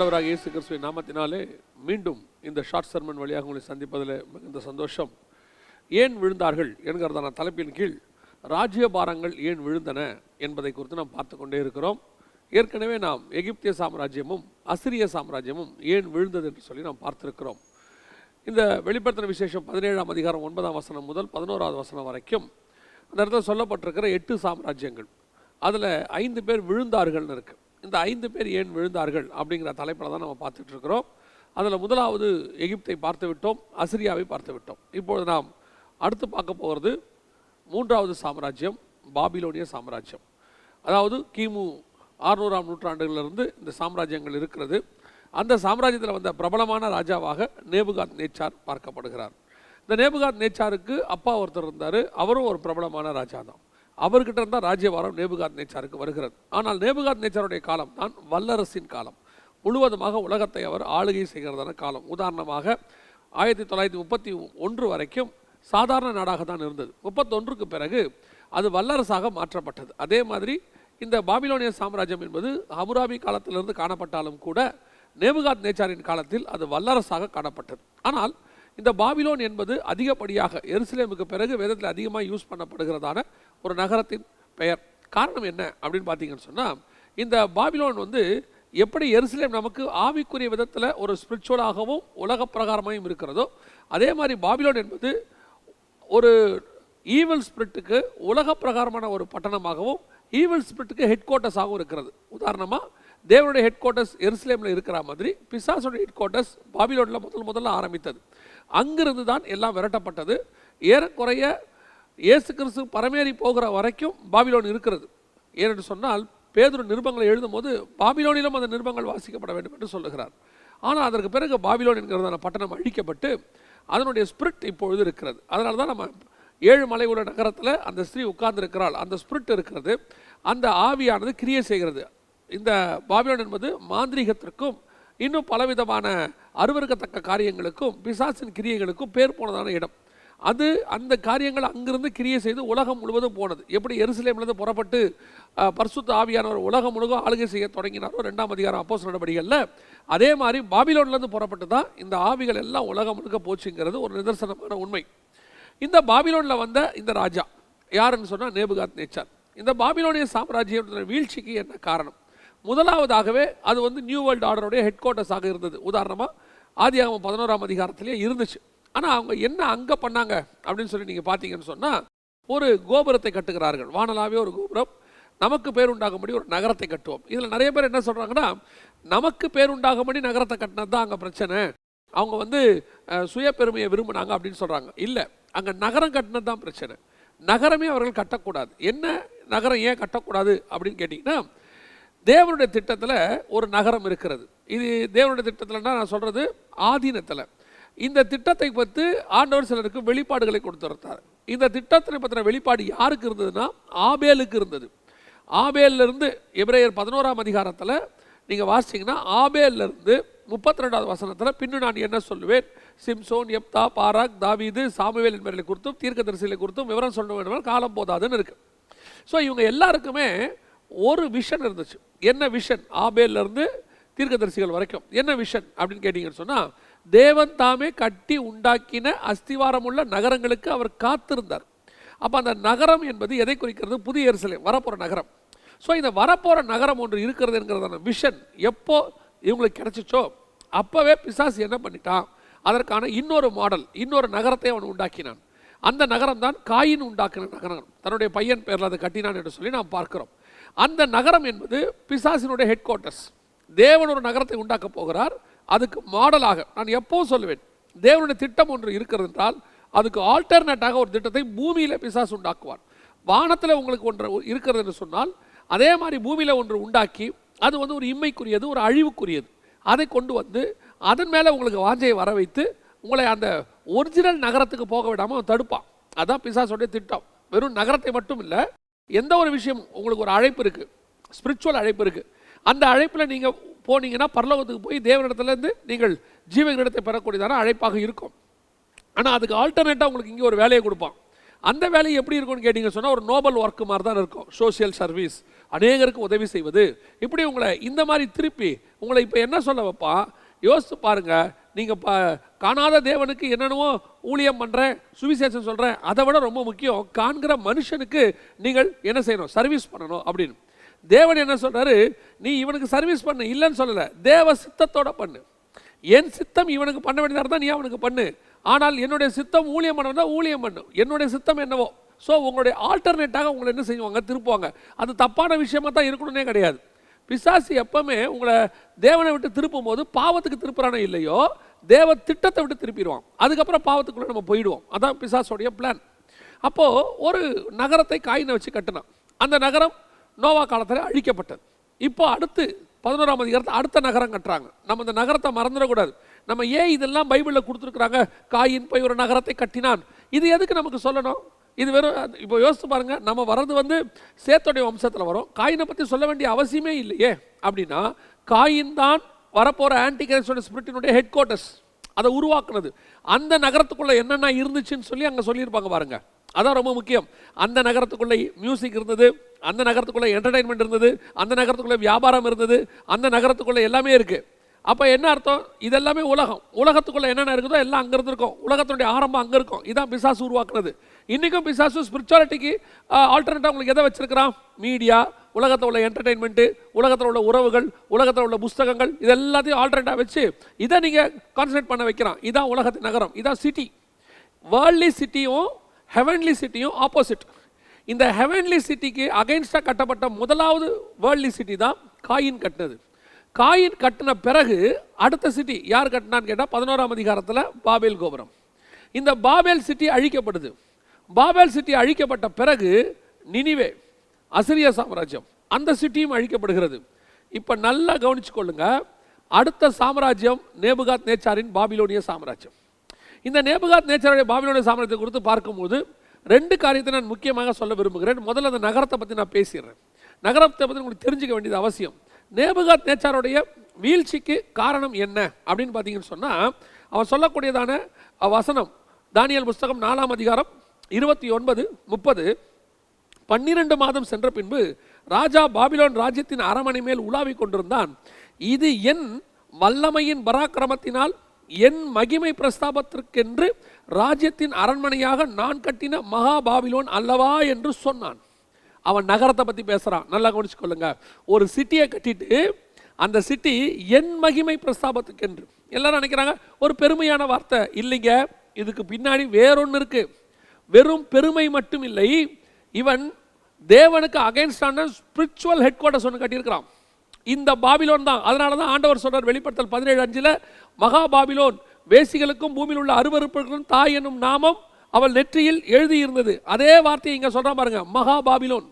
ஆண்டவராக இயேசு கிறிஸ்துவின் நாமத்தினாலே மீண்டும் இந்த ஷார்ட் சர்மன் வழியாக உங்களை சந்திப்பதில் மிகுந்த சந்தோஷம். ஏன் விழுந்தார்கள் என்கிறதான தலைப்பின் கீழ் ராஜ்யபாரங்கள் ஏன் விழுந்தன என்பதை குறித்து நாம் பார்த்து கொண்டே இருக்கிறோம். ஏற்கனவே நாம் எகிப்திய சாம்ராஜ்யமும் அசிரிய சாம்ராஜ்யமும் ஏன் விழுந்தது என்று சொல்லி நாம் பார்த்திருக்கிறோம். இந்த வெளிப்படுத்தின விசேஷம் 17ஆம் அதிகாரம் 9ஆம் வசனம் முதல் 11ஆவது வசனம் வரைக்கும் அந்த இடத்துல சொல்லப்பட்டிருக்கிற 8 சாம்ராஜ்யங்கள், அதில் 5 பேர் விழுந்தார்கள்னு இருக்கு. இந்த 5 பேர் ஏன் விழுந்தார்கள் அப்படிங்கிற தலைப்பில் தான் நம்ம பார்த்துட்டு இருக்கிறோம். அதில் முதலாவது எகிப்தை பார்த்து விட்டோம், அசிரியாவை பார்த்து விட்டோம். இப்பொழுது நாம் அடுத்து பார்க்க போகிறது 3வது சாம்ராஜ்யம், பாபிலோனிய சாம்ராஜ்யம். அதாவது கிமு 600ஆம் நூற்றாண்டுகளிலிருந்து இந்த சாம்ராஜ்யங்கள் இருக்கிறது. அந்த சாம்ராஜ்யத்தில் வந்த பிரபலமான ராஜாவாக நேபுகாத் நேச்சார் பார்க்கப்படுகிறார். இந்த நேபுகாத் நேச்சாருக்கு அப்பா ஒருத்தர் இருந்தார், அவரும் ஒரு பிரபலமான ராஜா தான். அவர்கிட்ட இருந்தால் ராஜ்யபாரம் நேபுகாத் நேச்சாருக்கு வருகிறது. ஆனால் நேபுகாத் நேச்சாருடைய காலம் தான் வல்லரசின் காலம். முழுவதுமாக உலகத்தை அவர் ஆளுகை செய்கிறதான காலம். உதாரணமாக 1931 வரைக்கும் சாதாரண நாடாக தான் இருந்தது. 31க்கு பிறகு அது வல்லரசாக மாற்றப்பட்டது. அதே மாதிரி இந்த பாபிலோனிய சாம்ராஜ்யம் என்பது ஹமுராபி காலத்திலிருந்து காணப்பட்டாலும் கூட நேபுகாத் நேச்சாரின் காலத்தில் அது வல்லரசாக காணப்பட்டது. ஆனால் இந்த பாபிலோன் என்பது அதிகப்படியாக எருசலேமுக்கு பிறகு வேதத்தில் அதிகமாக யூஸ் பண்ணப்படுகிறதான ஒரு நகரத்தின் பெயர். காரணம் என்ன அப்படின்னு பார்த்தீங்கன்னு சொன்னால், இந்த பாபிலோன் எப்படி எருசலேம் நமக்கு ஆவிக்குரிய விதத்தில் ஒரு ஸ்பிரிச்சுவலாகவும் உலக பிரகாரமாகவும் இருக்கிறதோ, அதே மாதிரி பாபிலோன் என்பது ஒரு ஈவில் ஸ்பிரிட்டுக்கு உலக பிரகாரமான ஒரு பட்டணமாகவும் ஈவில் ஸ்பிரிட்டுக்கு ஹெட் குவார்ட்டர்ஸாகவும் இருக்கிறது. உதாரணமாக தேவனுடைய ஹெட் குவார்ட்டர்ஸ் எருசலேமில் இருக்கிற மாதிரி பிசாசுடைய ஹெட் குவார்ட்டர்ஸ் பாபிலோனில் முதல்ல ஆரம்பித்தது. அங்கிருந்து தான் எல்லாம் விரட்டப்பட்டது. ஏறக்குறைய இயேசு கிறிஸ்து பரமேறி போகிற வரைக்கும் பாபிலோன் இருக்கிறது. ஏனென்று சொன்னால் பேதுரு நிருபங்களை எழுதும் போது பாபிலோனிலும் அந்த நிருபங்கள் வாசிக்கப்பட வேண்டும் என்று சொல்லுகிறார். ஆனால் அதற்கு பிறகு பாபிலோன் என்கிறதான பட்டணம் அழிக்கப்பட்டு அதனுடைய ஸ்பிரிட் இப்பொழுது இருக்கிறது. அதனால தான் நம்ம 7 மலை உள்ள நகரத்தில் அந்த ஸ்திரீ உட்கார்ந்து இருக்கிறாள். அந்த ஸ்பிரிட் இருக்கிறது, அந்த ஆவியானது கிரியை செய்கிறது. இந்த பாபிலோன் என்பது மாந்திரீகத்திற்கும் இன்னும் பலவிதமான அருவருக்கத்தக்க காரியங்களுக்கும் பிசாசின் கிரியைகளுக்கும் பேர் போனதான இடம். அது அந்த காரியங்கள் அங்கிருந்து கிரியை செய்து உலகம் முழுவதும் போனது. எப்படி எருசலேமிலிருந்து புறப்பட்டு பரிசுத்த ஆவியானவர் உலகம் முழுவதும் ஆளுகை செய்ய தொடங்கினாரோ 2ஆம் அதிகாரம் அப்போஸ்தலர் நடவடிக்கைகளில், அதே மாதிரி பாபிலோன்லேருந்து புறப்பட்டு தான் இந்த ஆவிகள் எல்லாம் உலகம் முழுக்க போச்சுங்கிறது ஒரு நிதர்சனமான உண்மை. இந்த பாபிலோனில் வந்த இந்த ராஜா யாருன்னு சொன்னால் நேபுகாத் நேச்சார். இந்த பாபிலோனிய சாம்ராஜ்யம் வீழ்ச்சிக்கு என்ன காரணம்? முதலாவதாகவே அது நியூ வேர்ல்டு ஆர்டருடைய ஹெட் குவார்ட்டர்ஸாக இருந்தது. உதாரணமாக ஆதியாகமம் 11ஆம் அதிகாரத்திலேயே இருந்துச்சு. ஆனால் அவங்க என்ன அங்கே பண்ணாங்க அப்படின்னு சொல்லி நீங்கள் பார்த்தீங்கன்னு சொன்னால், ஒரு கோபுரத்தை கட்டுகிறார்கள். வானலாவே ஒரு கோபுரம், நமக்கு பேர் உண்டாகும்படி ஒரு நகரத்தை கட்டுவோம். இதில் நிறைய பேர் என்ன சொல்கிறாங்கன்னா, நமக்கு பேர் உண்டாகும்படி நகரத்தை கட்டினது தான் அங்கே பிரச்சனை, அவங்க சுய பெருமையை விரும்பினாங்க அப்படின்னு சொல்கிறாங்க. இல்லை, அங்கே நகரம் கட்டினது தான் பிரச்சனை. நகரமே அவர்கள் கட்டக்கூடாது. என்ன நகரம் ஏன் கட்டக்கூடாது அப்படின்னு கேட்டிங்கன்னா, தேவனுடைய திட்டத்தில் ஒரு நகரம் இருக்கிறது. இது தேவனுடைய திட்டத்தில்னா நான் சொல்கிறது ஆதீனத்தில். இந்த திட்டத்தை பற்றி ஆண்டவர் சிலருக்கு வெளிப்பாடுகளை கொடுத்துருந்தார். இந்த திட்டத்தை பற்றின வெளிப்பாடு யாருக்கு இருந்ததுன்னா ஆபேலுக்கு இருந்தது. ஆபேலிருந்து எபிரேயர் 11ஆம் அதிகாரத்தில் நீங்கள் வாசிச்சிங்கன்னா, ஆபேலிருந்து 32வது வசனத்தில் பின்னு நான் என்ன சொல்லுவேன், சிம்சோன், யெப்தா, பாராக், தாவீது, சாமுவேல் என்பவர்களை குறித்தும் தீர்க்கதரிசிகளை குறித்தும் விவரம் சொல்ல வேண்டும், காலம் போதாதுன்னு இருக்கு. ஸோ இவங்க எல்லாருக்குமே ஒரு விஷன் இருந்துச்சு. என்ன விஷன்? ஆபேலிருந்து தீர்க்கதரிசிகள் வரைக்கும் என்ன விஷன் அப்படின்னு கேட்டிங்கன்னு சொன்னால், தேவன் தாமே கட்டி உண்டாக்கின அஸ்திவாரம் உள்ள நகரங்களுக்கு அவர் காத்திருந்தார். அப்போ அந்த நகரம் என்பது எதை குறிக்கிறது? புதிய எருசலேம், வரப்போகிற நகரம். ஸோ இந்த வரப்போகிற நகரம் ஒன்று இருக்கிறது என்கிறதான விஷன் எப்போ இவங்களுக்கு கிடைச்சிச்சோ அப்போவே பிசாசு என்ன பண்ணிட்டான், அதற்கான இன்னொரு மாடல், இன்னொரு நகரத்தை அவன் உண்டாக்கினான். அந்த நகரம் தான் காயின் உண்டாக்கின நகரம். தன்னுடைய பையன் பேரில் அதை கட்டினான் என்று சொல்லி நாம் பார்க்கிறோம். அந்த நகரம் என்பது பிசாசினுடைய ஹெட் குவார்ட்டர்ஸ். தேவன் ஒரு நகரத்தை உண்டாக்க போகிறார். அதுக்கு மாடலாக நான் எப்போவும் சொல்லுவேன், தேவனுடைய திட்டம் ஒன்று இருக்கிறது என்றால் அதுக்கு ஆல்டர்னேட்டாக ஒரு திட்டத்தை பூமியில் பிசாசு உண்டாக்குவார். வானத்தில் உங்களுக்கு ஒன்று இருக்கிறது என்று சொன்னால், அதே மாதிரி பூமியில் ஒன்று உண்டாக்கி அது ஒரு இம்மைக்குரியது, ஒரு அழிவுக்குரியது, அதை கொண்டு வந்து அதன் மேலே உங்களுக்கு வாஞ்சையை வர வைத்து உங்களை அந்த ஒரிஜினல் நகரத்துக்கு போக விடாமல் தடுப்பான். அதுதான் பிசாசுடைய திட்டம். வெறும் நகரத்தை மட்டும் இல்லை, எந்த ஒரு விஷயம் உங்களுக்கு ஒரு அழைப்பு இருக்குது, ஸ்பிரிச்சுவல் அழைப்பு இருக்குது, அந்த அழைப்பில் நீங்கள் போனீங்கன்னா பரலோகத்துக்கு போய் தேவனிடத்துலேருந்து நீங்கள் ஜீவனிடத்தை பெறக்கூடியதான அழைப்பாக இருக்கும். ஆனால் அதுக்கு ஆல்டர்னேட்டாக உங்களுக்கு இங்கே ஒரு வேலையை கொடுப்பான். அந்த வேலை எப்படி இருக்கும்னு கேட்டிங்க சொன்னால் ஒரு நோபல் ஒர்க்கு மாதிரி தான் இருக்கும். சோஷியல் சர்வீஸ், அநேகருக்கு உதவி செய்வது, இப்படி உங்களை இந்த மாதிரி திருப்பி உங்களை இப்போ என்ன சொல்ல வைப்பா, யோசித்து பாருங்கள். நீங்கள் காணாத தேவனுக்கு என்னென்னவோ ஊழியம் பண்ணுறேன், சுவிசேஷம் சொல்கிறேன், அதை விட ரொம்ப முக்கியம் காண்கிற மனுஷனுக்கு நீங்கள் என்ன செய்யணும், சர்வீஸ் பண்ணணும் அப்படின்னு. தேவன் என்ன சொல்கிறாரு, நீ இவனுக்கு சர்வீஸ் பண்ணு இல்லைன்னு சொல்லலை, தேவ சித்தத்தோட பண்ணு. என் சித்தம் இவனுக்கு பண்ண வேண்டியதாக இருந்தால் நீ அவனுக்கு பண்ணு, ஆனால் என்னுடைய சித்தம் ஊழியம் பண்ண ஊழியம் பண்ணு, என்னுடைய சித்தம் என்னவோ. ஸோ உங்களுடைய ஆல்டர்னேட்டாக உங்களை என்ன செய்வாங்க, திருப்புவாங்க. அது தப்பான விஷயமா தான் இருக்கணும்னே கிடையாது. பிசாசு எப்பவுமே உங்களை தேவனை விட்டு திருப்பும் போது பாவத்துக்கு திருப்புறானோ இல்லையோ, தேவ திட்டத்தை விட்டு திருப்பிடுவான். அதுக்கப்புறம் பாவத்துக்குள்ளே நம்ம போயிடுவோம். அதான் பிசாசுடைய பிளான். அப்போது ஒரு நகரத்தை காயினை வச்சு கட்டினான். அந்த நகரம் நோவா காலத்தில் அழிக்கப்பட்டது. இப்போ அடுத்து 11ஆம் அதிகாரத்தை அடுத்த நகரம் கட்டுறாங்க. நம்ம இந்த நகரத்தை மறந்துடக்கூடாது. நம்ம ஏன் இதெல்லாம் பைபிளில் கொடுத்துருக்குறாங்க, காயின் போய் ஒரு நகரத்தை கட்டினான், இது எதுக்கு நமக்கு சொல்லணும்? இது வெறும் இப்போ யோசித்து பாருங்க, நம்ம வர்றது சேத்தோடைய வம்சத்தில் வரும். காயினை பற்றி சொல்ல வேண்டிய அவசியமே இல்லையே. அப்படின்னா காயின் தான் வரப்போகிற ஆன்டிகிரைஸ்டோட ஸ்பிரிட்டினுடைய ஹெட் குவார்ட்டர்ஸ், அதை உருவாக்குனது. அந்த நகரத்துக்குள்ளே என்னென்ன இருந்துச்சுன்னு சொல்லி அங்கே சொல்லியிருப்பாங்க பாருங்க. அதான் ரொம்ப முக்கியம். அந்த நகரத்துக்குள்ளே மியூசிக் இருந்தது, அந்த நகரத்துக்குள்ளே என்டர்டைன்மெண்ட் இருந்தது, அந்த நகரத்துக்குள்ளே வியாபாரம் இருந்தது, அந்த நகரத்துக்குள்ளே எல்லாமே இருக்குது. அப்போ என்ன அர்த்தம், இதெல்லாமே உலகம். உலகத்துக்குள்ளே என்னென்ன இருக்குதோ எல்லாம் அங்கே இருந்திருக்கும். உலகத்துடைய ஆரம்பம் அங்கே இருக்கும். இதான் பிசாசு உருவாக்குனது. இன்றைக்கும் பிசாசு ஸ்பிரிச்சுவாலிட்டிக்கு ஆல்டர்னேட்டாக உங்களுக்கு எதை வச்சிருக்கிறான், மீடியா, உலகத்தில் உள்ள என்டர்டெயின்மெண்ட்டு, உலகத்தில் உள்ள உறவுகள், உலகத்தில் உள்ள புஸ்தகங்கள், இது எல்லாத்தையும் ஆல்டர்னேட்டாக வச்சு இதை நீங்கள் கான்சன்ட்ரேட் பண்ண வைக்கிறான். இதான் உலகத்தின் நகரம், இதான் சிட்டி. வேர்ல்ட்லி சிட்டியும் ஹெவன்லி சிட்டியும் ஆப்போசிட். இந்த ஹெவன்லி சிட்டிக்கு அகைன்ஸ்டாக கட்டப்பட்ட முதலாவது வேர்ல்ட்லி சிட்டி தான் காயின் கட்டினது. காயின் கட்டின பிறகு அடுத்த சிட்டி யார் கட்டினான்னு கேட்டால் 11ஆம் அதிகாரத்தில் பாபேல் கோபுரம். இந்த பாபேல் சிட்டி அழிக்கப்படுது. பாபேல் சிட்டி அழிக்கப்பட்ட பிறகு நினிவே, அசிரிய சாம்ராஜ்யம், அந்த சிட்டியும் அழிக்கப்படுகிறது. இப்போ நல்லா கவனிச்சு கொள்ளுங்க. அடுத்த சாம்ராஜ்யம் நேபுகாத் நேச்சாரின் பாபிலோனிய சாம்ராஜ்யம். இந்த நேபுகாத் நேச்சாருடைய பாபிலோனிய சாம்ராஜ்யத்தை குறித்து பார்க்கும்போது 2 காரியத்தை நான் முக்கியமாக சொல்ல விரும்புகிறேன். முதல்ல அந்த நகரத்தை பற்றி நான் பேசிடுறேன். நகரத்தை பற்றி உங்களுக்கு தெரிஞ்சுக்க வேண்டியது அவசியம். நேபுகாத் நேச்சாருடைய வீழ்ச்சிக்கு காரணம் என்ன அப்படின்னு பார்த்தீங்கன்னு சொன்னால், அவன் சொல்லக்கூடியதான வசனம் தானியேல் புஸ்தகம் 4ஆம் அதிகாரம் 29, 30. 12 மாதம் சென்ற பின்பு ராஜா பாபிலோன் ராஜ்யத்தின் அரமனை மேல் உலாவிக் கொண்டிருந்தான். இது என் வல்லமையின் பராக்கிரமத்தினால் என் மகிமை பிரஸ்தாபத்திற்கென்று ராஜ்யத்தின் அரண்மனையாக நான் கட்டின மகா பாபிலோன் அல்லவா என்று சொன்னான். அவன் நகரத்தை பற்றி பேசுகிறான். நல்லா கவனிச்சுக்கொள்ளுங்க. ஒரு சிட்டியை கட்டிட்டு அந்த சிட்டி என் மகிமை பிரஸ்தாபத்துக்கென்று. எல்லாரும் நினைக்கிறாங்க ஒரு பெருமையான வார்த்தை. இல்லைங்க, இதுக்கு பின்னாடி வேறொன்று இருக்கு. வெறும் பெருமை மட்டும் இல்லை, இவன் தேவனுக்கு அகைன்ஸ்டான ஸ்பிரிச்சுவல் ஹெட் குவார்ட்டர்ஸ் ஒன்று கட்டியிருக்கிறான். இந்த பாபிலோன் தான். அதனால தான் ஆண்டவர் சொல்றார் வெளிப்படுத்தல் 17:5 மகா பாபிலோன் வேசிகளுக்கும் பூமியில் உள்ள அருவருப்புகளுக்கும் தாய் என்னும் நாமம் அவள் நெற்றியில் எழுதியிருந்தது. அதே வார்த்தையை இங்கே சொல்ற பாருங்க, மகா பாபிலோன்.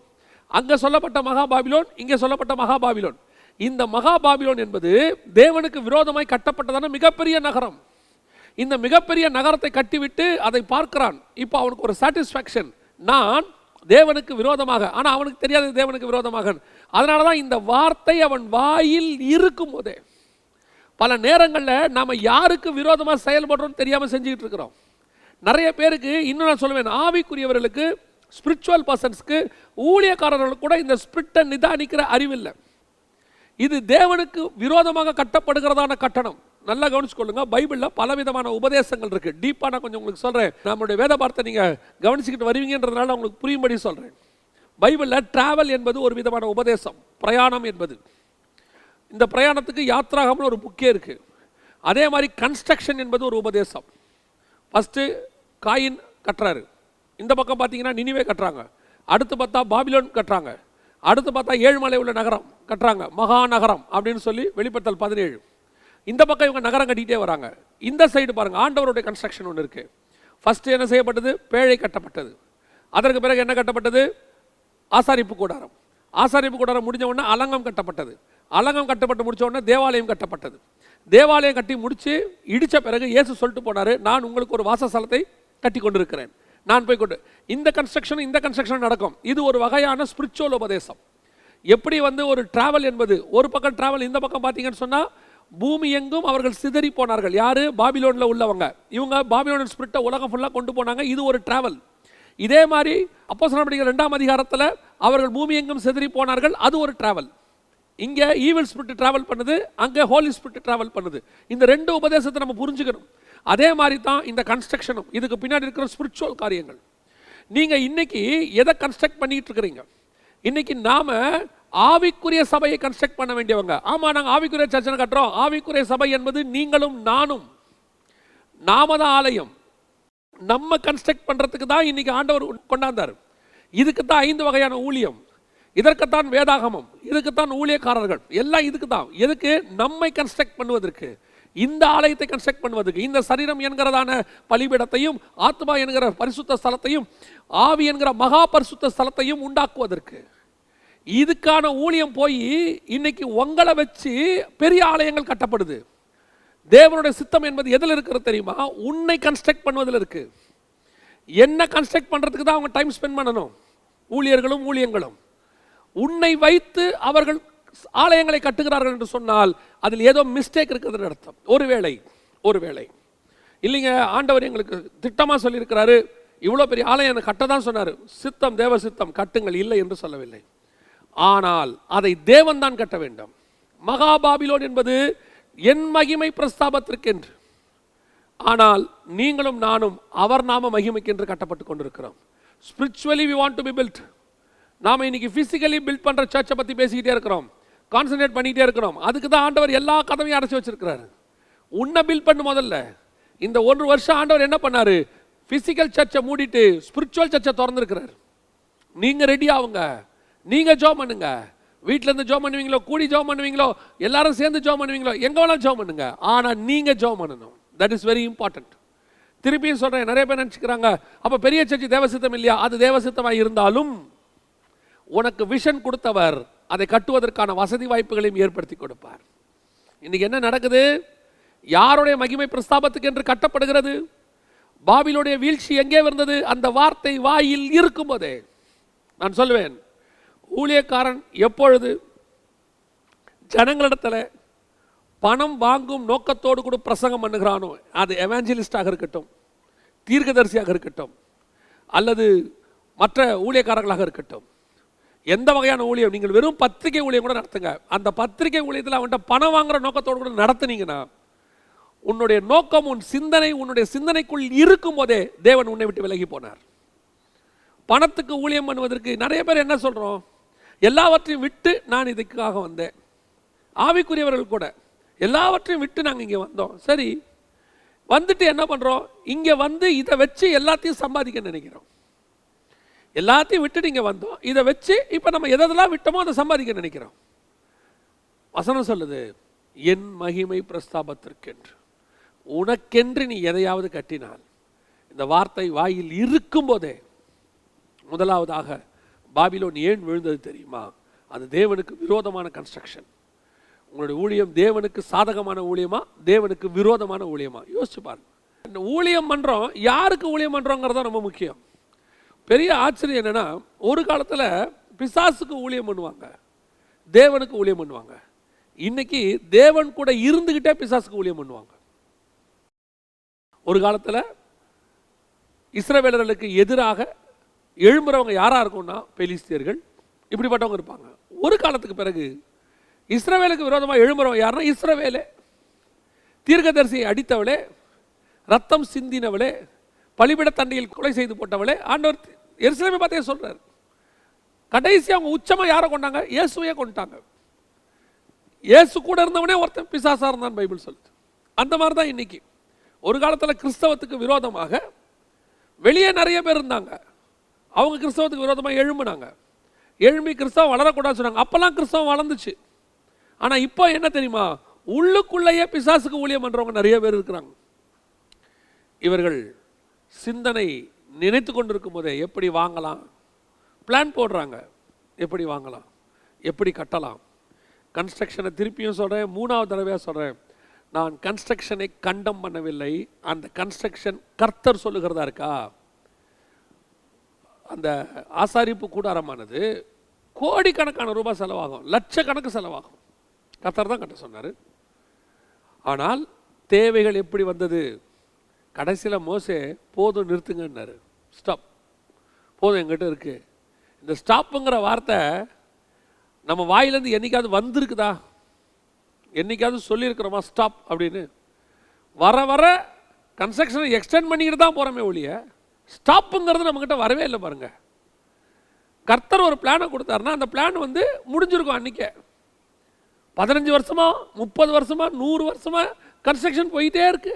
அங்கே சொல்லப்பட்ட மகா பாபிலோன், இங்கே சொல்லப்பட்ட மகா பாபிலோன். இந்த மகா பாபிலோன் என்பது தேவனுக்கு விரோதமாய் கட்டப்பட்டதான மிகப்பெரிய நகரம். இந்த மிகப்பெரிய நகரத்தை கட்டிவிட்டு அதை பார்க்கிறான். இப்போ அவனுக்கு ஒரு சாட்டிஸ்ஃபேக்ஷன், நான் தேவனுக்கு விரோதமாக, ஆனால் அவனுக்கு தெரியாது தேவனுக்கு விரோதமாக. அதனால தான் இந்த வார்த்தை அவன் வாயில் இருக்கும் போதே பல நேரங்களில் நாம் யாருக்கு விரோதமாக செயல்படுறோம்னு தெரியாமல் செஞ்சுக்கிட்டு இருக்கிறோம். நிறைய பேருக்கு, இன்னும் நான் சொல்லுவேன், ஆவிக்குரியவர்களுக்கு, ஸ்பிரிச்சுவல் பர்சன்ஸ்க்கு, ஊழியக்காரர்களுக்கு கூட இந்த ஸ்பிரிட்டை நிதானிக்கிற அறிவில்லை. இது தேவனுக்கு விரோதமாக கட்டப்படுகிறதான கட்டணம். நல்லா கவனிச்சுக்கொள்ளுங்க. பைபிளில் பலவிதமான உபதேசங்கள் இருக்கு. டீப்பாக நான் கொஞ்சம் உங்களுக்கு சொல்கிறேன். நம்மளுடைய வேத வார்த்தை நீங்கள் கவனிச்சுக்கிட்டு வருவீங்கன்றதுனால உங்களுக்கு புரியும்படி சொல்கிறேன். பைபிளில் டிராவல் என்பது ஒரு விதமான உபதேசம், பிரயாணம் என்பது. இந்த பிரயாணத்துக்கு யாத்ராகம்னு ஒரு புக்கே இருக்கு. அதே மாதிரி கன்ஸ்ட்ரக்ஷன் என்பது ஒரு உபதேசம். ஃபஸ்ட்டு காயின் கட்டுறாரு, இந்த பக்கம் பார்த்தீங்கன்னா நினிவே கட்டுறாங்க, அடுத்து பார்த்தா பாபிலோன் கட்டுறாங்க, அடுத்து பார்த்தா ஏழுமலை உள்ள நகரம் கட்டுறாங்க, மகா நகரம் அப்படின்னு சொல்லி வெளிப்படுத்தல் 17. இந்த பக்கம் இவங்க நகரம் கட்டிகிட்டே வராங்க. இந்த சைடு பாருங்க, ஆண்டவருடைய கன்ஸ்ட்ரக்ஷன் ஒன்று இருக்கு. ஃபர்ஸ்ட் என்ன செய்யப்பட்டது? பேழை கட்டப்பட்டது. அதற்கு பிறகு என்ன கட்டப்பட்டது? ஆசாரிப்பு கூடாரம். ஆசாரிப்பு கூடாரம் முடிஞ்ச உடனே அலங்கம் கட்டப்பட்டது. அலங்கம் கட்டப்பட்டு முடிச்ச உடனே தேவாலயம் கட்டப்பட்டது. தேவாலயம் கட்டி முடிச்சு இடிச்ச பிறகு இயேசு சொல்லிட்டு போனாரு, நான் உங்களுக்கு ஒரு வாசஸ்தலத்தை கட்டி கொண்டிருக்கிறேன், நான் போய் கொண்டு. இந்த கன்ஸ்ட்ரக்ஷன் நடக்கும். இது ஒரு வகையான ஸ்பிரிச்சுவல் உபதேசம். எப்படி ஒரு டிராவல் என்பது, ஒரு பக்கம் டிராவல், இந்த பக்கம் பார்த்தீங்கன்னு சொன்னா பூமி எங்கும் அவர்கள் சிதறி போனார்கள். யாரு? பாபிலோன்ல உள்ளவங்க. இவங்க பாபிலோன் ஸ்பிரிட்டை உலகம் ஃபுல்லாக கொண்டு போனாங்க. இது ஒரு டிராவல். இதே மாதிரி அப்போஸ்தலர் நடவடிக்கைகள் 2ஆம் அதிகாரத்தில் அவர்கள் பூமி எங்கும் சிதறி போனார்கள். அது ஒரு டிராவல். இங்கே ஈவில் ஸ்பிரிட் டிராவல் பண்ணுது, அங்கே ஹோலி ஸ்பிரிட் டிராவல் பண்ணுது. இந்த ரெண்டு உபதேசத்தை நம்ம புரிஞ்சுக்கணும். அதே மாதிரி தான் இந்த கன்ஸ்ட்ரக்ஷனும், இதுக்கு பின்னாடி இருக்கிற ஸ்பிரிச்சுவல் காரியங்கள். நீங்கள் இன்னைக்கு எதை கன்ஸ்ட்ரக்ட் பண்ணிட்டு இருக்கிறீங்க? இன்னைக்கு நாம ஆவிக்குரிய சபையை கன்ஸ்ட்ரக்ட் பண்ண வேண்டியவங்க. ஆமாம், நாங்கள் ஆவிக்குரிய சர்ச்சை கட்டுறோம். ஆவிக்குரிய சபை என்பது நீங்களும் நானும். நாம தான் ஆலயம். நம்ம கன்ஸ்ட்ரக்ட் பண்ணுறதுக்கு தான் இன்னைக்கு ஆண்டவர் கொண்டாந்தார். இதுக்கு தான் 5 வகையான ஊழியம், இதற்குத்தான் வேதாகமம், இதுக்குத்தான் ஊழியக்காரர்கள், எல்லாம் இதுக்கு தான். எதுக்கு? நம்மை கன்ஸ்ட்ரக்ட் பண்ணுவதற்கு, இந்த ஆலயத்தை கன்ஸ்ட்ரக்ட் பண்ணுவதற்கு, இந்த சரீரம் என்கிறதான பலிபீடத்தையும் ஆத்மா என்கிற பரிசுத்த ஸ்தலத்தையும் ஆவி என்கிற மகா பரிசுத்த ஸ்தலத்தையும் உண்டாக்குவதற்கு. இதுக்கான ஊழியம் போய் இன்னைக்கு உங்களை வச்சு பெரிய ஆலயங்கள் கட்டப்படுது. தேவனுடைய சித்தம் என்பது எதில் இருக்கிறது தெரியுமா? உன்னை கன்ஸ்ட்ரக்ட் பண்ணுவதில் இருக்கு. என்ன கன்ஸ்ட்ரக்ட் பண்றதுக்கு தான் அவங்க டைம் ஸ்பெண்ட் பண்ணணும், ஊழியர்களும் ஊழியங்களும். உன்னை வைத்து அவர்கள் ஆலயங்களை கட்டுகிறார்கள் என்று சொன்னால் அதில் ஏதோ மிஸ்டேக் இருக்கிறது அர்த்தம். ஒருவேளை இல்லைங்க, ஆண்டவர் எங்களுக்கு திட்டமாக சொல்லியிருக்கிறாரு, இவ்வளோ பெரிய ஆலயம் கட்ட தான் சொன்னார், சித்தம் தேவ சித்தம் கட்டுங்கள், இல்லை என்று சொல்லவில்லை. ஆனால் அதை தேவன் தான் கட்ட வேண்டும். மகா பாபிலோன் என்பது என் மகிமை பிரஸ்தாபத்திற்கென்று, ஆனால் நீங்களும் நானும் அவர் நாம மகிமைக்கென்று கட்டப்பட்டு கொண்டிருக்கிறோம். Spiritually we want to be built. நாம இன்னைக்கு பிசிக்கலி பில்ட் பண்ற சர்ச்சை பத்தி பேசிக்கிட்டே இருக்கிறோம், கான்சன்ட்ரேட் பண்ணிட்டே இருக்கிறோம். அதுக்கு தான் ஆண்டவர் எல்லா கதவையும் அடைச்சி வச்சிருக்கிறாரு. உன்னை பில்ட் பண்ணு. முதல்ல இந்த 1 வருஷம் ஆண்டவர் என்ன பண்ணாரு? பிசிக்கல் சர்ச்சை மூடிட்டு ஸ்பிரிச்சுவல் சர்ச்சை திறந்துருக்கிறார். நீங்க ரெடி ஆகுங்க, நீங்க ஜோம் பண்ணுங்க. வீட்டில இருந்து ஜோம் பண்ணுவீங்களோ, கூடி ஜோம் பண்ணுவீங்களோ, எல்லாரும் சேர்ந்து ஜோம் பண்ணுவீங்களோ, எங்க வேணாலும் ஜோம் பண்ணுங்க. ஆனா நீங்க ஜோம் பண்ணணும். That is very important. திருப்பியும் சொல்றேன், நிறைய பேர் நினைச்சுக்கிறாங்க அப்ப பெரிய சர்ச்சை தேவசித்தம் இல்லையா? அது தேவசித்தமாக இருந்தாலும் உனக்கு விஷன் கொடுத்தவர் அதை கட்டுவதற்கான வசதி வாய்ப்புகளையும் ஏற்படுத்தி கொடுப்பார். இன்னைக்கு என்ன நடக்குது? யாருடைய மகிமை பிரஸ்தாபத்துக்கு என்று கட்டப்படுகிறது? பாபிலோடைய வீழ்ச்சி எங்கே வந்தது? அந்த வார்த்தை வாயில் இருக்கும் போதே. நான் சொல்லுவேன், ஊழியக்காரன் எப்பொழுது ஜனங்களிடத்தில் பணம் வாங்கும் நோக்கத்தோடு கூட பிரசங்கம் பண்ணுகிறானோ, அது எவாஞ்சலிஸ்டாக இருக்கட்டும், தீர்க்கதரிசியாக இருக்கட்டும், அல்லது மற்ற ஊழியக்காரர்களாக இருக்கட்டும், எந்த வகையான ஊழியம், நீங்கள் வெறும் பத்திரிகை ஊழியம் கூட நடத்துங்க. அந்த பத்திரிகை ஊழியத்தில் அவன்கிட்ட பணம் வாங்குற நோக்கத்தோடு கூட நடத்துனீங்கன்னா, உன்னுடைய நோக்கம், உன் சிந்தனை உன்னுடைய சிந்தனைக்குள் இருக்கும் போதே தேவன் உன்னை விட்டு விலகி போனார். பணத்துக்கு ஊழியம் பண்ணுவதற்கு நிறைய பேர் என்ன சொல்றோம்? எல்லாவற்றையும் விட்டு நான் இதுக்காக வந்தேன். ஆவிக்குரியவர்கள் கூட எல்லாவற்றையும் விட்டு நாங்கள் இங்கே வந்தோம். சரி, வந்துட்டு என்ன பண்றோம்? இங்கே வந்து இதை வச்சு எல்லாத்தையும் சம்பாதிக்க நினைக்கிறோம். எல்லாத்தையும் விட்டுட்டு இங்கே வந்தோம், இதை வச்சு இப்போ நம்ம எதெல்லாம் விட்டோமோ அதை சம்பாதிக்க நினைக்கிறோம். வசனம் சொல்லுது, என் மகிமை பிரஸ்தாபத்திற்கென்று, உனக்கென்று நீ எதையாவது கட்டினால், இந்த வார்த்தை வாயில் இருக்கும் போதே. முதலாவதாக பாபிலோன் ஏன் விழுந்தது தெரியுமா? அது தேவனுக்கு விரோதமான கன்ஸ்ட்ரக்ஷன். உங்களுடைய ஊழியம் தேவனுக்கு சாதகமான ஊழியமா, தேவனுக்கு விரோதமான ஊழியமா? யோசிச்சு பாருங்க. இந்த ஊழியம் பண்றோம், யாருக்கு ஊழியம் பண்றோங்கிறதா ரொம்ப முக்கியம். பெரிய ஆச்சரியம் என்னன்னா, ஒரு காலத்தில் பிசாசுக்கு ஊழியம் பண்ணுவாங்க, தேவனுக்கு ஊழியம் பண்ணுவாங்க. இன்னைக்கு தேவன் கூட இருந்துகிட்டே பிசாசுக்கு ஊழியம் பண்ணுவாங்க. ஒரு காலத்தில் இஸ்ரவேலர்களுக்கு எதிராக எழும்புறவங்க யாரா இருக்கும்னா பெலிஸ்தியர்கள், இப்படிப்பட்டவங்க இருப்பாங்க. ஒரு காலத்துக்கு பிறகு இஸ்ரவேலுக்கு விரோதமாக எழும்புறவங்க யாருன்னா இஸ்ரவேலே, தீர்க்கதரிசியை அடித்தவளே, ரத்தம் சிந்தினவளே, பலிபீட தண்டையில் கொலை செய்து போட்டவளே. ஆண்டவர் எருசலேமை பார்த்தே சொல்றார். கடைசி அவங்க உச்சமா யாரை கொண்டாங்க? இயேசுவையே கொண்டாங்க. இயேசு கூட இருந்தவனே ஒருத்தன் பிசாசா இருந்தான் பைபிள் சொல்லுது. அந்த மாதிரி தான் இன்னைக்கு. ஒரு காலத்தில் கிறிஸ்தவத்துக்கு விரோதமாக வெளியே நிறைய பேர் இருந்தாங்க, அவங்க கிறிஸ்தவத்துக்கு விரோதமாக எழும்புனாங்க. எழும்பி கிறிஸ்தவம் வளரக்கூடாதுன்னு சொன்னாங்க. அப்பெல்லாம் கிறிஸ்தவம் வளர்ந்துச்சு. ஆனால் இப்போ என்ன தெரியுமா? உள்ளுக்குள்ளேயே பிசாசுக்கு ஊழியம் பண்றவங்க நிறைய பேர் இருக்கிறாங்க. இவர்கள் சிந்தனை நினைத்து கொண்டிருக்கும் போதே எப்படி வாங்கலாம், பிளான் போடுறாங்க, எப்படி வாங்கலாம், எப்படி கட்டலாம். கன்ஸ்ட்ரக்ஷனை திருப்பியும் சொல்கிறேன், 3வது தடவையாக சொல்கிறேன், நான் கன்ஸ்ட்ரக்ஷனை கண்டம் பண்ணவில்லை. அந்த கன்ஸ்ட்ரக்ஷன் கர்த்தர் சொல்லுகிறதா இருக்கா? அந்த ஆசாரிப்பு கூடாரமானது கோடிக்கணக்கான ரூபாய் செலவாகும், லட்சக்கணக்கு செலவாகும். கர்த்தர் தான் கட்ட சொன்னார். ஆனால் தேவைகள் எப்படி வந்தது? கடைசியில் மோசே போதும் நிறுத்துங்கன்னாரு, ஸ்டாப். போதும் எங்கிட்ட இருக்கு. இந்த ஸ்டாப்புங்கிற வார்த்தை நம்ம வாயிலேருந்து என்னைக்காவது வந்திருக்குதா? என்னைக்காவது சொல்லியிருக்கிறோமா ஸ்டாப் அப்படின்னு? வர வர கன்ஸ்ட்ரக்ஷனை எக்ஸ்டெண்ட் பண்ணிக்கிட்டு தான் போகிறோமே ஒழிய ஸ்டாப்புங்கிறது நம்மக்கிட்ட வரவே இல்லை. பாருங்க, கர்த்தர் ஒரு பிளானை கொடுத்தாருன்னா அந்த பிளான் வந்து முடிஞ்சிருக்கும் அன்றைக்கே. 15 வருஷமா 30 வருஷமா 100 வருஷமா கன்ஸ்ட்ரக்ஷன் போயிட்டே இருக்கு.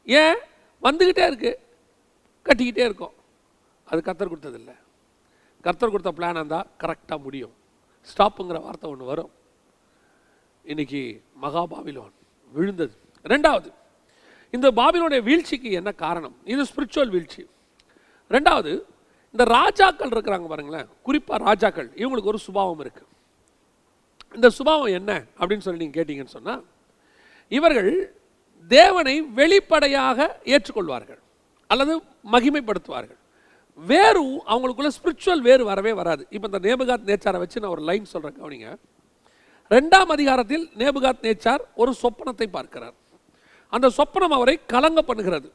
ஏன்? வந்துக்கிட்டே இருக்கு, கட்டிக்கிட்டே இருக்கும். அது கர்த்தர் கொடுத்ததில்லை. கர்த்தர் கொடுத்த பிளான் இருந்தால் கரெக்டாக முடியும். ஸ்டாப்புங்கிற வார்த்தை ஒன்று வரும். இன்னைக்கு மகா பாபிலோன் விழுந்தது. ரெண்டாவது, இந்த பாபிலோனுடைய வீழ்ச்சிக்கு என்ன காரணம்? இது ஸ்பிரிச்சுவல் வீழ்ச்சி. ரெண்டாவது, இந்த ராஜாக்கள் இருக்கிறாங்க பாருங்களேன், குறிப்பாக ராஜாக்கள், இவங்களுக்கு ஒரு சுபாவம் இருக்கு. இந்த சுபாவம் என்ன அப்படின்னு சொல்லி நீங்கள் கேட்டீங்கன்னு சொன்னால், இவர்கள் தேவனை வெளிப்படையாக ஏற்றுக்கொள்வார்கள் அல்லது மகிமைப்படுத்துவார்கள். வேறு அவங்களுக்குள்ள ஸ்பிரிச்சுவல் வேறு வரவே வராது. இப்போ இந்த நேபுகாத் நேச்சாரை வச்சு நான் ஒரு லைன் சொல்கிறேன், கவனிங்க. 2ஆம் அதிகாரத்தில் நேபுகாத் நேச்சார் ஒரு சொப்பனத்தை பார்க்கிறார். அந்த சொப்பனம் அவரை கலங்க பண்ணுகிறது.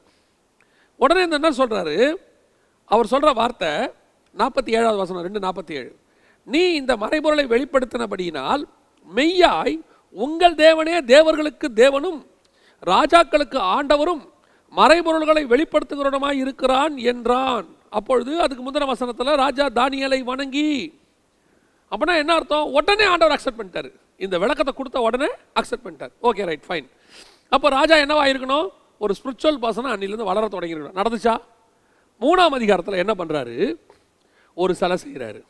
உடனே என்ன சொல்றாரு? அவர் சொல்ற வார்த்தை 47வது வசனம், 2:47, நீ இந்த மறைபொருளை வெளிப்படுத்தினபடியினால் மெய்யாய் உங்கள் தேவனே தேவர்களுக்கு தேவனும் ராஜாக்களுக்கு ஆண்டவரும் மறைபொருள்களை வெளிப்படுத்துகிறவனுமாய் இருக்கிறான் என்றான். அப்பொழுது அதுக்கு முந்தின வசனத்தில் ராஜா தானியேலை வணங்கி, அப்படின்னா என்ன அர்த்தம்? உடனே ஆண்டவர் அக்செப்ட் பண்ணிட்டாரு. இந்த விளக்கத்தை கொடுத்த உடனே அக்செப்ட் பண்ணிட்டார். Okay, right, fine. அப்போ ராஜா என்னவா இருக்கணும்? ஒரு ஸ்பிரிச்சுவல் பர்சனாக அன்னிலேருந்து வளர தொடங்கிருக்கணும். நடந்துச்சா? 3ஆம் அதிகாரத்தில் என்ன பண்ணுறாரு? ஒரு சிலை செய்கிறாரு,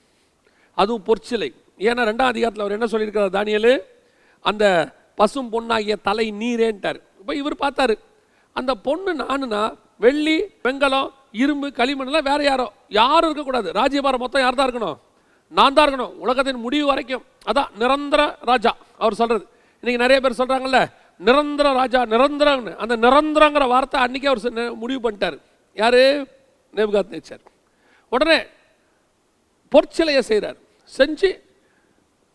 அதுவும் பொற்சிலை. ஏன்னா 2ஆம் அதிகாரத்தில் அவர் என்ன சொல்லியிருக்கிறார்? தானியேலு, அந்த பசும் பொண்ணாகிய தலை நீரேன்ட்டார். இப்போ இவர் பார்த்தாரு, அந்த பொண்ணு நானுனா வெள்ளி வெங்கலம் இரும்பு களிமண்லாம் வேற யாரும் இருக்கக்கூடாது. ராஜ்யபாரம் மொத்தம் யார் தான் இருக்கணும்? நான் தான் இருக்கணும், உலகத்தின் முடிவு வரைக்கும். அதான் நிரந்தர ராஜா அவர் சொல்றது. இன்னைக்கு நிறைய பேர் சொல்றாங்கல்ல நிரந்தர ராஜா, நிரந்தரம்னு. அந்த நிரந்தரங்கிற வார்த்தை அன்னைக்கு அவர் முடிவு பண்ணிட்டார். யாரு? நேபுகாத் நேச்சார். உடனே பொற்சிலையை செய்கிறார். செஞ்சு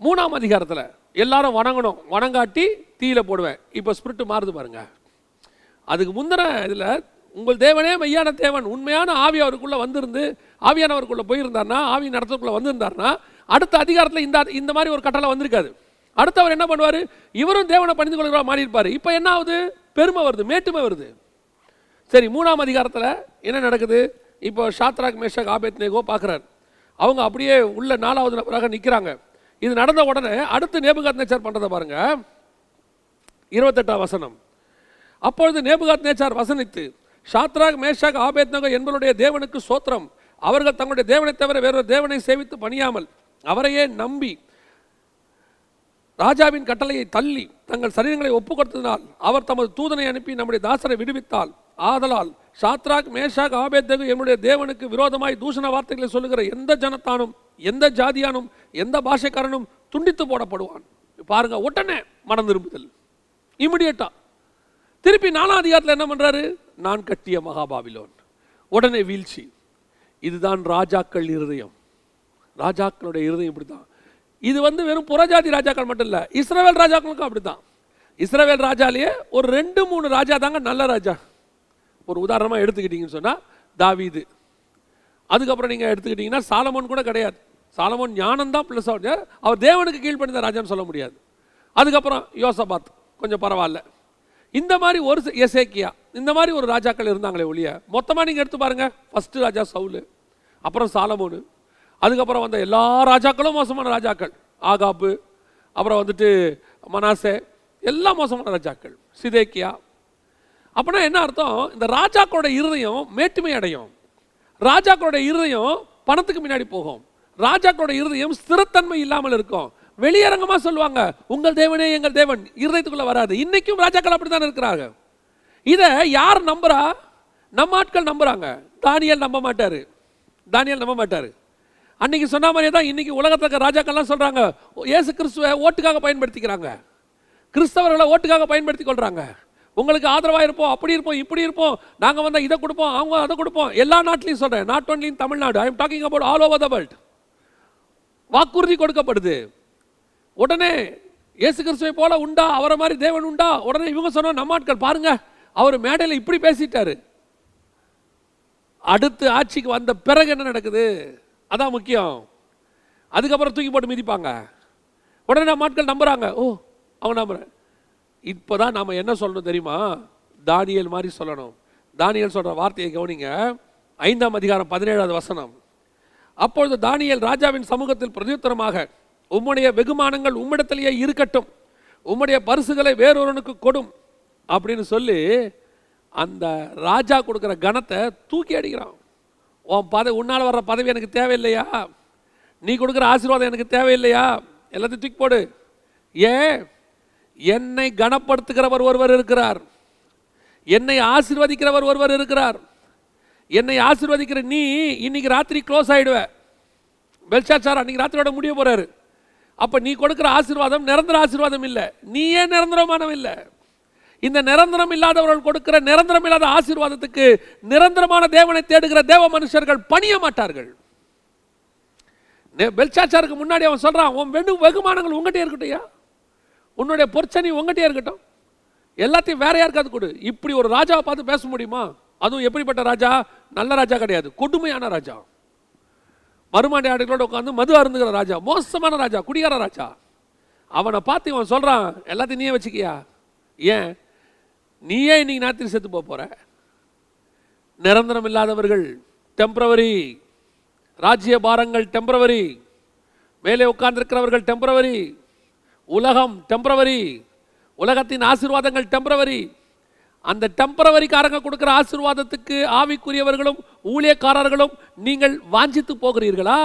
3ஆம் அதிகாரத்தில் எல்லாரும் வணங்கணும், வணங்காட்டி தீயில போடுவேன். இப்போ ஸ்பிரிட் மாறுது பாருங்க. அதுக்கு முந்தின இதில் உங்கள் தேவனே மெய்யான தேவன், உண்மையான ஆவி அவருக்குள்ள வந்திருந்து ஆவியானவருக்குள்ள போயிருந்தார்னா, ஆவி நடத்துக்குள்ள வந்திருந்தார்னா, அடுத்த அதிகாரத்தில் இந்த மாதிரி ஒரு கட்டளை வந்திருக்காது. அடுத்து அவர் என்ன பண்ணுவார்? இவரும் தேவனை பணிந்து கொள்கிறா மாறி இருப்பார். இப்போ என்ன ஆகுது? பெருமை வருது, மேட்டுமை வருது. சரி, 3ஆம் அதிகாரத்தில் என்ன நடக்குது? இப்போ ஷாத்ராக் மேஷாக் ஆபேத்நேகோ பார்க்குறாரு. அவங்க அப்படியே உள்ள 4வது நபராக நிற்கிறாங்க. இது நடந்த உடனே அடுத்து நேபுகாத் நேச்சார் பண்ணுறதை பாருங்க. 28ஆம் வசனம், அப்பொழுது நேபுகாத் நேச்சார் வசனித்து, ஷாத்ராக் மேஷாக் ஆபேத்நேகோ என்பவருடைய தேவனுக்கு சோத்திரம், அவர்கள் தங்களுடைய தேவனை தவிர வேறொரு தேவனை சேவித்து பணியாமல் அவரையே நம்பி ராஜாவின் கட்டளையை தள்ளி தங்கள் சரீரங்களை ஒப்புக் கொடுத்ததினால் அவர் தமது தூதனை அனுப்பி நம்முடைய தாசரை விடுவித்தால், ஆதலால் ஷாத்ராக் மேஷாக் ஆபேத்நேகோ என்னுடைய தேவனுக்கு விரோதமாய் தூஷண வார்த்தைகளை சொல்லுகிற எந்த ஜனத்தானும் எந்த ஜாதியானும் எந்த பாஷைக்காரனும் துண்டித்து போடப்படுவான். பாருங்க, உடனே மனம் திரும்புதல், இமிடியேட்டா. திருப்பி 4ஆம் அதிகாரத்தில் என்ன பண்றாரு? நான் கட்டிய மகாபாபிலோன். உடனே வீழ்ச்சி. இதுதான் ராஜாக்கள் இருதயம். ராஜாக்களுடைய இருதயம் இப்படித்தான். இது வெறும் புறஜாதி ராஜாக்கள் மட்டும் இல்லை, இஸ்ரவேல் ராஜாக்களுக்கும் அப்படித்தான். இஸ்ரவேல் ராஜாலேயே ஒரு 2-3 ராஜா தாங்க நல்ல ராஜா. ஒரு உதாரணமாக எடுத்துக்கிட்டீங்கன்னு சொன்னால் தாவீது. அதுக்கப்புறம் நீங்கள் எடுத்துக்கிட்டீங்கன்னா சாலமோன் கூட கிடையாது. சாலமோன் ஞானம் தான் ப்ளஸ் அவர் தேவனுக்கு கீழ்ப்படிந்த ராஜான்னு சொல்ல முடியாது. அதுக்கப்புறம் யோசபாத் கொஞ்சம் பரவாயில்ல. இந்த மாதிரி ஒரு எசேக்கியா, இந்த மாதிரி ஒரு ராஜாக்கள் இருந்தாங்களே ஒழிய, மொத்தமாக நீங்கள் எடுத்து பாருங்கள். ஃபர்ஸ்ட் ராஜா சவுல், அப்புறம் சாலமோனு, அதுக்கப்புறம் வந்த எல்லா ராஜாக்களும் மோசமான ராஜாக்கள். ஆகாப்பு, அப்புறம் மனாசே, எல்லாம் மோசமான ராஜாக்கள். சிதேக்கியா. அப்படின்னா என்ன அர்த்தம்? இந்த ராஜாக்களோட இருதயம் மேட்டுமை அடையும். ராஜாக்களோட இருதயம் பணத்துக்கு முன்னாடி போகும். ராஜாக்களோட இருதயம் ஸ்திரத்தன்மை இல்லாமல் இருக்கும். வெளியரங்கமாக சொல்லுவாங்க, உங்கள் தேவனே எங்கள் தேவன், இருதயத்துக்குள்ள வராது. இன்னைக்கும் ராஜாக்கள் அப்படித்தான் இருக்கிறாங்க. இதை யார் நம்புறா? நம்ம ஆட்கள் நம்புறாங்க. தானியேல் நம்ப மாட்டாரு. அன்னைக்கு சொன்ன மாதிரியே தான் இன்னைக்கு உலகத்தில் ராஜாக்கள்லாம் சொல்றாங்க, இயேசு கிறிஸ்துவை ஓட்டுக்காக பயன்படுத்திக்கிறாங்க, கிறிஸ்தவர்களை ஓட்டுக்காக பயன்படுத்தி கொள்றாங்க. உங்களுக்கு ஆதரவாக இருப்போம், அப்படி இருப்போம், இப்படி இருப்போம், நாங்கள் வந்தால் இதை கொடுப்போம், அவங்க அதை கொடுப்போம். எல்லா நாட்டிலையும் சொல்கிறேன், not only in Tamil Nadu, I am talking about all over the world. வாக்குறுதி கொடுக்கப்படுது. உடனே இயேசு கிறிஸ்துவை போல உண்டா, அவரை மாதிரி தேவன் உண்டா? உடனே இவங்க சொன்னா நம்ம ஆட்கள் பாருங்க, அவர் மேடையில் இப்படி பேசிட்டாரு. அடுத்து ஆட்சிக்கு வந்த பிறகு என்ன நடக்குது, அதான் முக்கியம். அதுக்கப்புறம் தூக்கி போட்டு மிதிப்பாங்க. உடனே மக்கள் நம்புறாங்க, ஓ அவங்க நம்புறேன். இப்போதான் நாம் என்ன சொல்லணும் தெரியுமா, தானியேல் மாதிரி சொல்லணும். தானியேல் சொல்ற வார்த்தையை கவனிங்க. 5ஆம் அதிகாரம் 17வது வசனம். அப்பொழுது தானியேல் ராஜாவின் சமூகத்தில் பிரதியுத்தரமாக, உம்முடைய வெகுமானங்கள் உம்மிடத்திலேயே இருக்கட்டும், உம்முடைய பரிசுகளை வேறொருவனுக்கு கொடும் அப்படின்னு சொல்லி அந்த ராஜா கொடுக்குற கணத்தை தூக்கி அடிக்கிறான். உன்னால் வர்ற பதவி எனக்கு தேவையில்லையா, நீ கொடுக்குற ஆசீர்வாதம் எனக்கு தேவையில்லையா, எல்லாத்தையும் தூக்கி போடு. ஏன், என்னை கனப்படுத்துகிறவர் ஒருவர் இருக்கிறார், என்னை ஆசீர்வதிக்கிறவர் ஒருவர் இருக்கிறார். என்னை ஆசீர்வதிக்கிற நீ இன்னைக்கு ராத்திரி க்ளோஸ் ஆயிடுவ. பெல்ஷாத்சார் அன்னைக்கு ராத்திரியோட முடிய போறாரு. அப்ப நீ கொடுக்கிற ஆசீர்வாதம் நிரந்தர ஆசீர்வாதம் இல்லை, நீயே நிரந்தரமானவ இல்லை. இந்த நிரந்தரம் இல்லாதவர்கள் கொடுக்கிற நிரந்தரம் இல்லாத ஆசீர்வாதத்துக்கு நிரந்தரமான தேவனை தேடுகிற தேவ மனுஷர்கள் பணிய மாட்டார்கள். பெல்ஷாத்சாருக்கு முன்னாடி அவன் சொல்றான், உன் வெகுமானங்கள் உங்ககிட்டே இருக்கட்டையா, உன்னுடைய பொற்சனி உங்ககிட்டே இருக்கட்டும், எல்லாத்தையும் வேற யாருக்காவது கொடு. இப்படி ஒரு ராஜாவை பார்த்து பேச முடியுமா? அதுவும் எப்படிப்பட்ட ராஜா, நல்ல ராஜா கிடையாது, கொடுமையான ராஜா, மறுமாண்டி ஆடுகளோட உட்காந்து மது அருந்துகிற ராஜா, மோசமான ராஜா, குடிகார ராஜா. அவனை பார்த்து இவன் சொல்றான், எல்லாத்தையும் நீயே வச்சுக்கியா, ஏன் நீயே இன்னைக்கு நாத்திரி செத்து போற. நிரந்தரம் இல்லாதவர்கள் டெம்பரவரி, ராஜ்ய பாரங்கள் டெம்பரவரி, மேலே உட்கார்ந்திருக்கிறவர்கள் டெம்பரவரி, உலகம் டெம்பரவரி, உலகத்தின் ஆசீர்வாதங்கள் டெம்பரவரி. அந்த டெம்பரவரிக்காரங்க கொடுக்கிற ஆசீர்வாதத்துக்கு ஆவிக்குரியவர்களும் ஊழியக்காரர்களும் நீங்கள் வாஞ்சித்து போகிறீர்களா?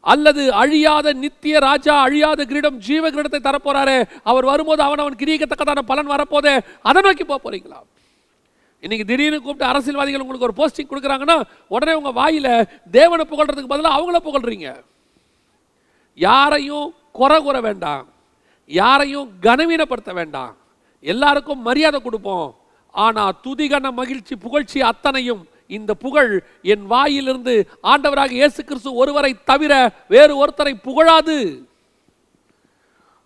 அல்லது அழியாத நித்திய ராஜா, அழியாத கிரீடம், ஜீவ கிரீடத்தை தரப்போறாரே, அவர் வரும்போது அவன் கிரீக்கத்தக்கதான பலன் வரப்போதே, அதை நோக்கி போறீங்களா? இன்னைக்கு திடீர்னு கூப்பிட்டு அரசியல்வாதிகள் உங்களுக்கு ஒரு போஸ்டிங் கொடுக்குறாங்கன்னா உடனே உங்க வாயில தேவனை புகழ்றதுக்கு பதிலாக அவங்கள புகழ்றீங்க. யாரையும் குறை கூற வேண்டாம், யாரையும் கனவீனப்படுத்த வேண்டாம், எல்லாருக்கும் மரியாதை கொடுப்போம். ஆனா துதிகன மகிழ்ச்சி புகழ்ச்சி அத்தனையும், இந்த புகழ் என் வாயிலிருந்து ஆண்டவராக இயேசு கிறிஸ்து ஒருவரை தவிர வேறு ஒருத்தரை புகழாது.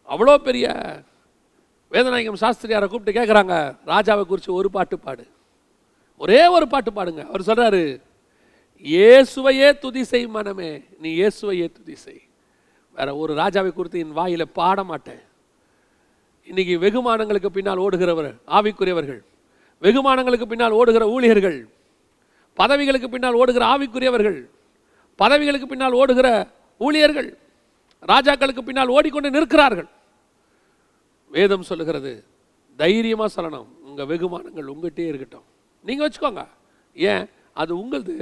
அவ்வளோ பெரிய வேதநாயகம் சாஸ்திரியாரை கூப்பிட்டு கேட்குறாங்க, ராஜாவை குறித்து ஒரு பாட்டு பாடு, ஒரே ஒரு பாட்டு பாடுங்க. அவர் சொல்றாரு, இயேசுவையே துதி செய் மனமே, நீ இயேசுவையே துதி செய், வேற ஒரு ராஜாவை குறித்து என் வாயில பாட மாட்டேன். இன்னைக்கு வெகுமானங்களுக்கு பின்னால் ஓடுகிறவர் ஆவிக்குரியவர்கள், வெகுமானங்களுக்கு பின்னால் ஓடுகிற ஊழியர்கள், பதவிகளுக்கு பின்னால் ஓடுகிற ஆவிக்குரியவர்கள், பதவிகளுக்கு பின்னால் ஓடுகிற ஊழியர்கள் ராஜாக்களுக்கு பின்னால் ஓடிக்கொண்டு நிற்கிறார்கள். வேதம் சொல்லுகிறது, தைரியமா சொல்லணும், உங்க வெகுமானங்கள் உங்ககிட்டே இருக்கட்டும், நீங்க வச்சுக்கோங்க. ஏன், அது உங்களது,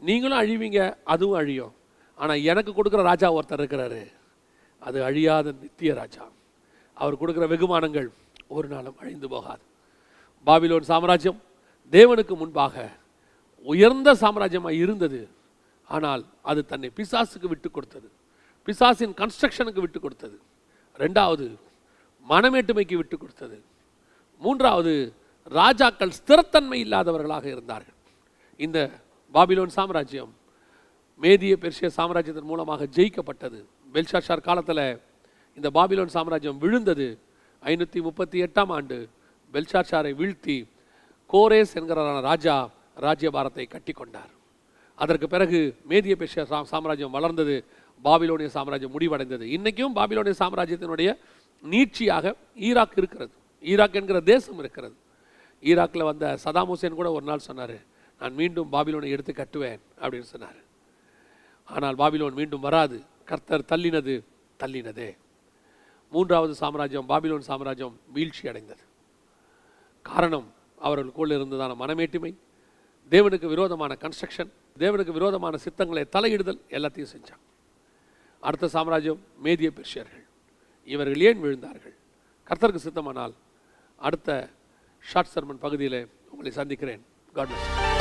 நீங்களும் அழிவீங்க, அதுவும் அழியும். ஆனா எனக்கு கொடுக்குற ராஜா ஒருத்தர் இருக்கிறாரு, அது அழியாத நித்திய ராஜா. அவர் கொடுக்கிற வெகுமானங்கள் ஒரு நாளும் அழிந்து போகாது. பாபிலோன் சாம்ராஜ்யம் தேவனுக்கு முன்பாக உயர்ந்த சாம்ராஜ்யமாக இருந்தது. ஆனால் அது தன்னை பிசாசுக்கு விட்டு கொடுத்தது, பிசாசின் கன்ஸ்ட்ரக்ஷனுக்கு விட்டு கொடுத்தது. ரெண்டாவது மனமேட்டுமைக்கு விட்டு கொடுத்தது. மூன்றாவது ராஜாக்கள் ஸ்திரத்தன்மை இல்லாதவர்களாக இருந்தார்கள். இந்த பாபிலோன் சாம்ராஜ்யம் மேதிய பெர்ஷிய சாம்ராஜ்யத்தின் மூலமாக ஜெயிக்கப்பட்டது. பெல்ஷாத்சார் காலத்தில் இந்த பாபிலோன் சாம்ராஜ்யம் விழுந்தது. 538ஆம் ஆண்டு பெல்ஷாத்சாரை வீழ்த்தி கோரேஸ் என்கிற ராஜா ராஜ்யபாரத்தை கட்டி கொண்டார். அதற்கு பிறகு மேதிய பெர்ஷிய சாம்ராஜ்யம் வளர்ந்தது, பாபிலோனிய சாம்ராஜ்யம் முடிவடைந்தது. இன்னைக்கும் பாபிலோனிய சாம்ராஜ்யத்தினுடைய நீட்சியாக ஈராக் இருக்கிறது, ஈராக் என்கிற தேசம் இருக்கிறது. ஈராக்கில் வந்த சதாம் ஹுசேன் கூட ஒரு நாள் சொன்னார், நான் மீண்டும் பாபிலோனை எடுத்து கட்டுவேன் அப்படின்னு சொன்னார். ஆனால் பாபிலோன் மீண்டும் வராது, கர்த்தர் தள்ளினது தள்ளினதே. மூன்றாவது சாம்ராஜ்யம் பாபிலோன் சாம்ராஜ்யம் வீழ்ச்சி அடைந்தது. காரணம் அவர்களுக்குள்ள இருந்ததான மனமேட்டுமை, தேவனுக்கு விரோதமான கன்ஸ்ட்ரக்ஷன், தேவனுக்கு விரோதமான சித்தங்களை தலையிடுதல், எல்லாத்தையும் செஞ்சாங்க. அடுத்த சாம்ராஜ்யம் மேதிய பெர்ஷியர்கள். இவர்கள் ஏன் விழுந்தார்கள்? கர்த்தருக்கு சித்தமானால் அடுத்த ஷார்ட் சர்மன் பகுதியில் உங்களை சந்திக்கிறேன். God plus.